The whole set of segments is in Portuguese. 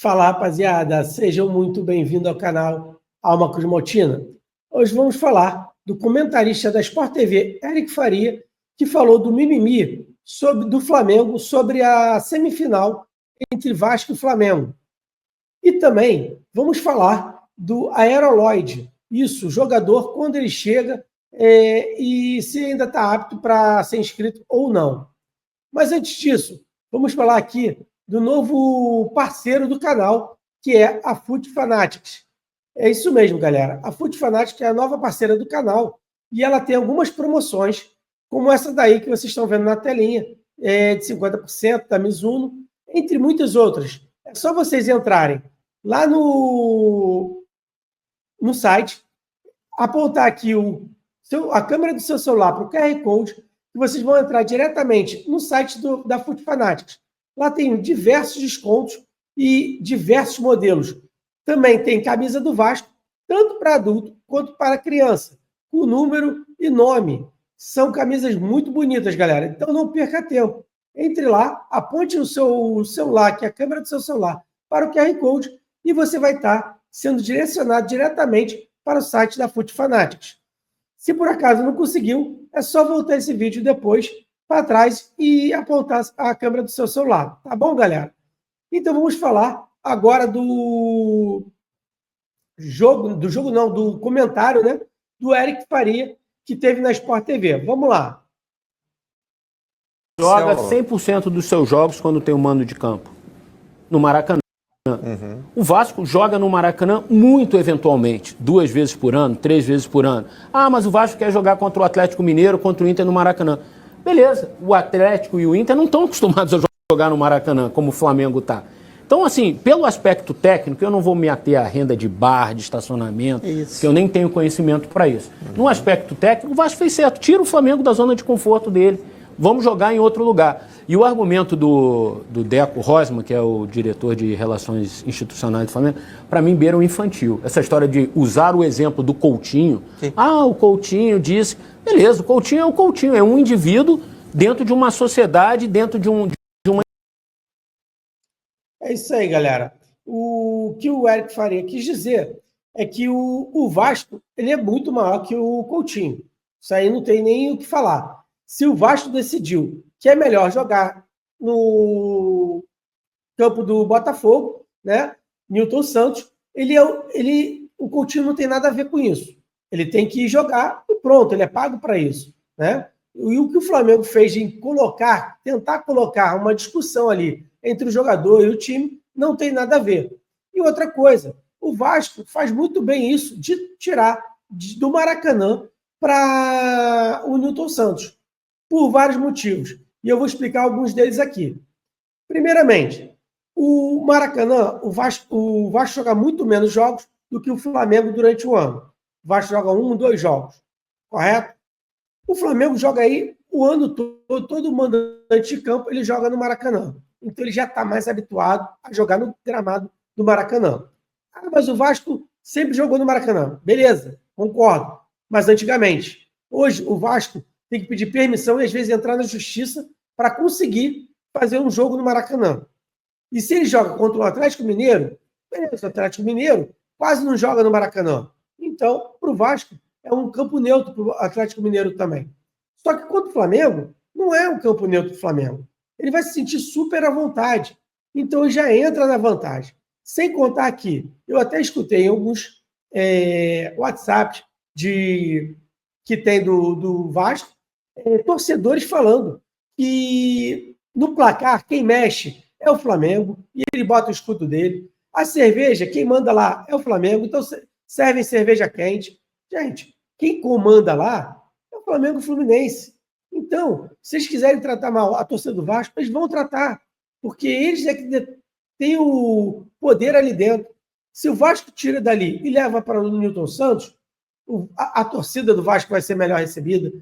Fala, rapaziada, sejam muito bem-vindos ao canal Alma Cosmotina. Hoje vamos falar do comentarista da Sport TV, Eric Faria, que falou do mimimi do Flamengo sobre a semifinal entre Vasco e Flamengo. E também vamos falar do Aeroloid, isso, jogador, quando ele chega e se ainda está apto para ser inscrito ou não. Mas antes disso, vamos falar aqui do novo parceiro do canal, que é a FUT Fanatics. É isso mesmo, galera. A FUT Fanatics é a nova parceira do canal e ela tem algumas promoções, como essa daí que vocês estão vendo na telinha, de 50% da Mizuno, entre muitas outras. É só vocês entrarem lá no site, apontar aqui a câmera do seu celular para o QR Code, e vocês vão entrar diretamente no site da FUT Fanatics. Lá tem diversos descontos e diversos modelos. Também tem camisa do Vasco, tanto para adulto quanto para criança, com número e nome. São camisas muito bonitas, galera. Então não perca tempo. Entre lá, aponte o seu celular, que é a câmera do seu celular, para o QR Code e você vai estar sendo direcionado diretamente para o site da FUT Fanatics. Se por acaso não conseguiu, é só voltar esse vídeo depois para trás e apontar a câmera do seu celular. Tá bom, galera? Então vamos falar agora do comentário, né, do Eric Faria, que teve na Sport TV. Vamos lá. Joga 100% dos seus jogos quando tem um mando de campo. No Maracanã. Uhum. O Vasco joga no Maracanã muito eventualmente, 2 vezes por ano, 3 vezes por ano. Ah, mas o Vasco quer jogar contra o Atlético Mineiro, contra o Inter no Maracanã. Beleza, o Atlético e o Inter não estão acostumados a jogar no Maracanã, como o Flamengo está. Então, assim, pelo aspecto técnico, eu não vou me ater à renda de bar, de estacionamento, porque eu nem tenho conhecimento para isso. Uhum. No aspecto técnico, o Vasco fez certo, tira o Flamengo da zona de conforto dele, vamos jogar em outro lugar. E o argumento do Deco Rosman, que é o diretor de Relações Institucionais do Flamengo, para mim beira o infantil. Essa história de usar o exemplo do Coutinho. Sim. Ah, o Coutinho disse... Beleza, o Coutinho é o Coutinho, é um indivíduo dentro de uma sociedade, dentro de uma... É isso aí, galera. O que o Eric Faria quis dizer é que o Vasco ele é muito maior que o Coutinho. Isso aí não tem nem o que falar. Se o Vasco decidiu que é melhor jogar no campo do Botafogo, né? Newton Santos, o Coutinho não tem nada a ver com isso. Ele tem que jogar e pronto, ele é pago para isso, né? E o que o Flamengo fez de tentar colocar uma discussão ali entre o jogador e o time, não tem nada a ver. E outra coisa, o Vasco faz muito bem isso de tirar do Maracanã para o Newton Santos, por vários motivos. E eu vou explicar alguns deles aqui. Primeiramente, o Maracanã, o Vasco joga muito menos jogos do que o Flamengo durante o ano. O Vasco joga 1, 2 jogos, correto? O Flamengo joga aí o ano todo mandante de campo, ele joga no Maracanã. Então ele já está mais habituado a jogar no gramado do Maracanã. Ah, mas o Vasco sempre jogou no Maracanã. Beleza, concordo. Mas antigamente. Hoje o Vasco tem que pedir permissão e às vezes entrar na justiça para conseguir fazer um jogo no Maracanã. E se ele joga contra o Atlético Mineiro, beleza, o Atlético Mineiro quase não joga no Maracanã. Então, para o Vasco, é um campo neutro para o Atlético Mineiro também. Só que contra o Flamengo, não é um campo neutro para o Flamengo. Ele vai se sentir super à vontade. Então, ele já entra na vantagem. Sem contar que eu até escutei em alguns WhatsApp que tem do Vasco, torcedores falando que no placar, quem mexe é o Flamengo, e ele bota o escudo dele. A cerveja, quem manda lá é o Flamengo, então servem cerveja quente. Gente, quem comanda lá é o Flamengo Fluminense. Então, se eles quiserem tratar mal a torcida do Vasco, eles vão tratar, porque eles é que têm o poder ali dentro. Se o Vasco tira dali e leva para o Newton Santos, a torcida do Vasco vai ser melhor recebida.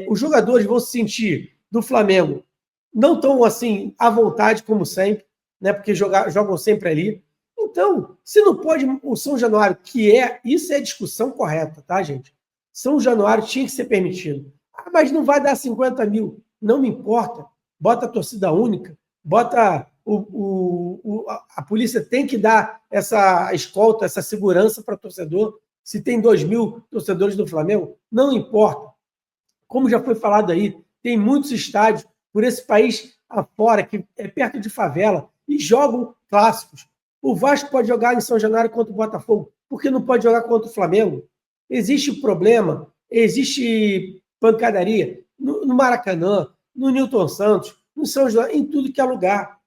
Os jogadores vão se sentir do Flamengo não tão assim à vontade como sempre, né? Porque jogam sempre ali. Então, se não pode o São Januário, isso é discussão correta, tá, gente? São Januário tinha que ser permitido. Mas não vai dar 50 mil. Não me importa. Bota a torcida única, bota a polícia tem que dar essa escolta, essa segurança para o torcedor. Se tem 2.000 torcedores do Flamengo, não importa. Como já foi falado aí, tem muitos estádios por esse país afora, que é perto de favela, e jogam clássicos. O Vasco pode jogar em São Januário contra o Botafogo, por que não pode jogar contra o Flamengo? Existe problema, existe pancadaria no Maracanã, no Newton Santos, no São Januário, em tudo que é lugar.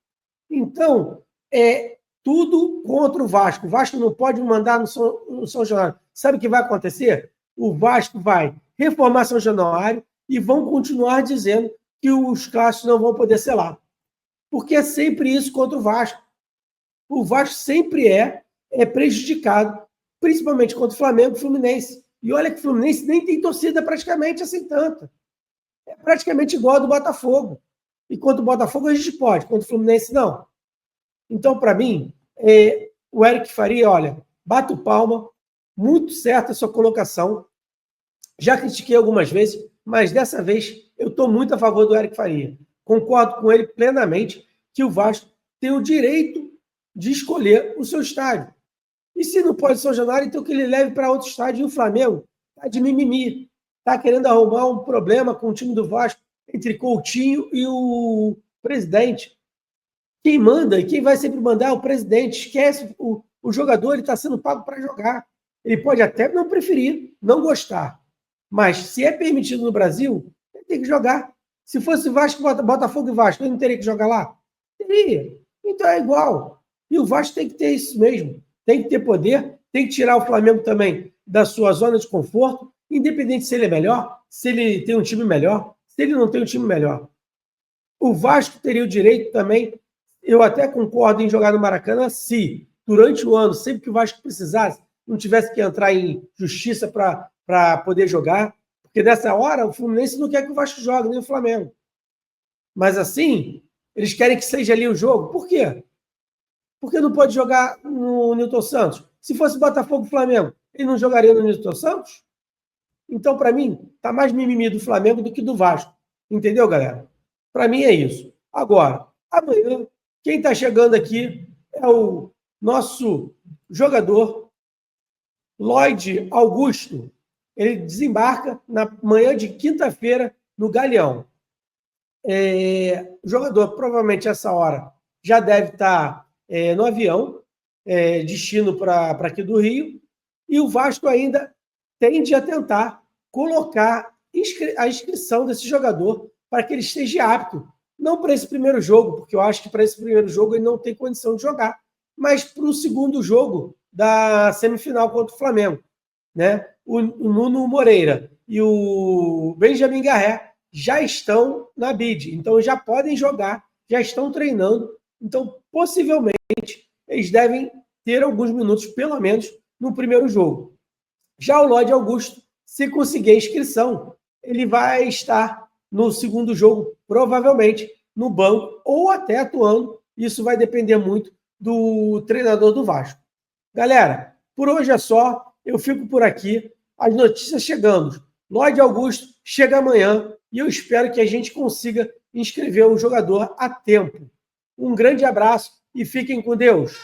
Então, é tudo contra o Vasco. O Vasco não pode mandar no São Januário. Sabe o que vai acontecer? O Vasco vai reformar São Januário e vão continuar dizendo que os clássicos não vão poder ser lá. Porque é sempre isso contra o Vasco. O Vasco sempre é prejudicado, principalmente contra o Flamengo e o Fluminense. E olha que o Fluminense nem tem torcida praticamente assim tanta. É praticamente igual a do Botafogo. E contra o Botafogo a gente pode, contra o Fluminense não. Então, para mim, o Eric Faria, olha, bato palma, muito certa a sua colocação. Já critiquei algumas vezes, mas dessa vez eu estou muito a favor do Eric Faria. Concordo com ele plenamente que o Vasco tem o direito de escolher o seu estádio. E se não pode São Januário, então que ele leve para outro estádio. E o Flamengo está de mimimi, está querendo arrumar um problema com o time do Vasco entre Coutinho e o presidente. Quem manda e quem vai sempre mandar é o presidente. Esquece o jogador, ele está sendo pago para jogar. Ele pode até não preferir, não gostar. Mas se é permitido no Brasil, ele tem que jogar. Se fosse Vasco, Botafogo e Vasco, ele não teria que jogar lá? Teria. Então é igual. E o Vasco tem que ter isso mesmo. Tem que ter poder, tem que tirar o Flamengo também da sua zona de conforto, independente se ele é melhor, se ele tem um time melhor, se ele não tem um time melhor. O Vasco teria o direito também, eu até concordo em jogar no Maracanã, se durante o ano, sempre que o Vasco precisasse, não tivesse que entrar em justiça para poder jogar, porque nessa hora o Fluminense não quer que o Vasco jogue, nem o Flamengo. Mas assim, eles querem que seja ali o jogo. Por quê? Porque não pode jogar no Newton Santos. Se fosse Botafogo e Flamengo, ele não jogaria no Newton Santos? Então, para mim, está mais mimimi do Flamengo do que do Vasco. Entendeu, galera? Para mim é isso. Agora, amanhã, quem está chegando aqui é o nosso jogador, Lloyd Augusto. Ele desembarca na manhã de quinta-feira no Galeão. O jogador, provavelmente, essa hora, já deve estar no avião, destino para aqui do Rio, e o Vasco ainda tende a tentar colocar a inscrição desse jogador para que ele esteja apto, não para esse primeiro jogo, porque eu acho que para esse primeiro jogo ele não tem condição de jogar, mas para o segundo jogo da semifinal contra o Flamengo. Né? O Nuno Moreira e o Benjamin Garré já estão na bid, então já podem jogar, já estão treinando, então possivelmente eles devem ter alguns minutos, pelo menos, no primeiro jogo. Já o Lloyd Augusto, se conseguir a inscrição, ele vai estar no segundo jogo, provavelmente, no banco, ou até atuando. Isso vai depender muito do treinador do Vasco. Galera, por hoje é só. Eu fico por aqui. As notícias chegando. Lloyd Augusto chega amanhã e eu espero que a gente consiga inscrever o jogador a tempo. Um grande abraço e fiquem com Deus.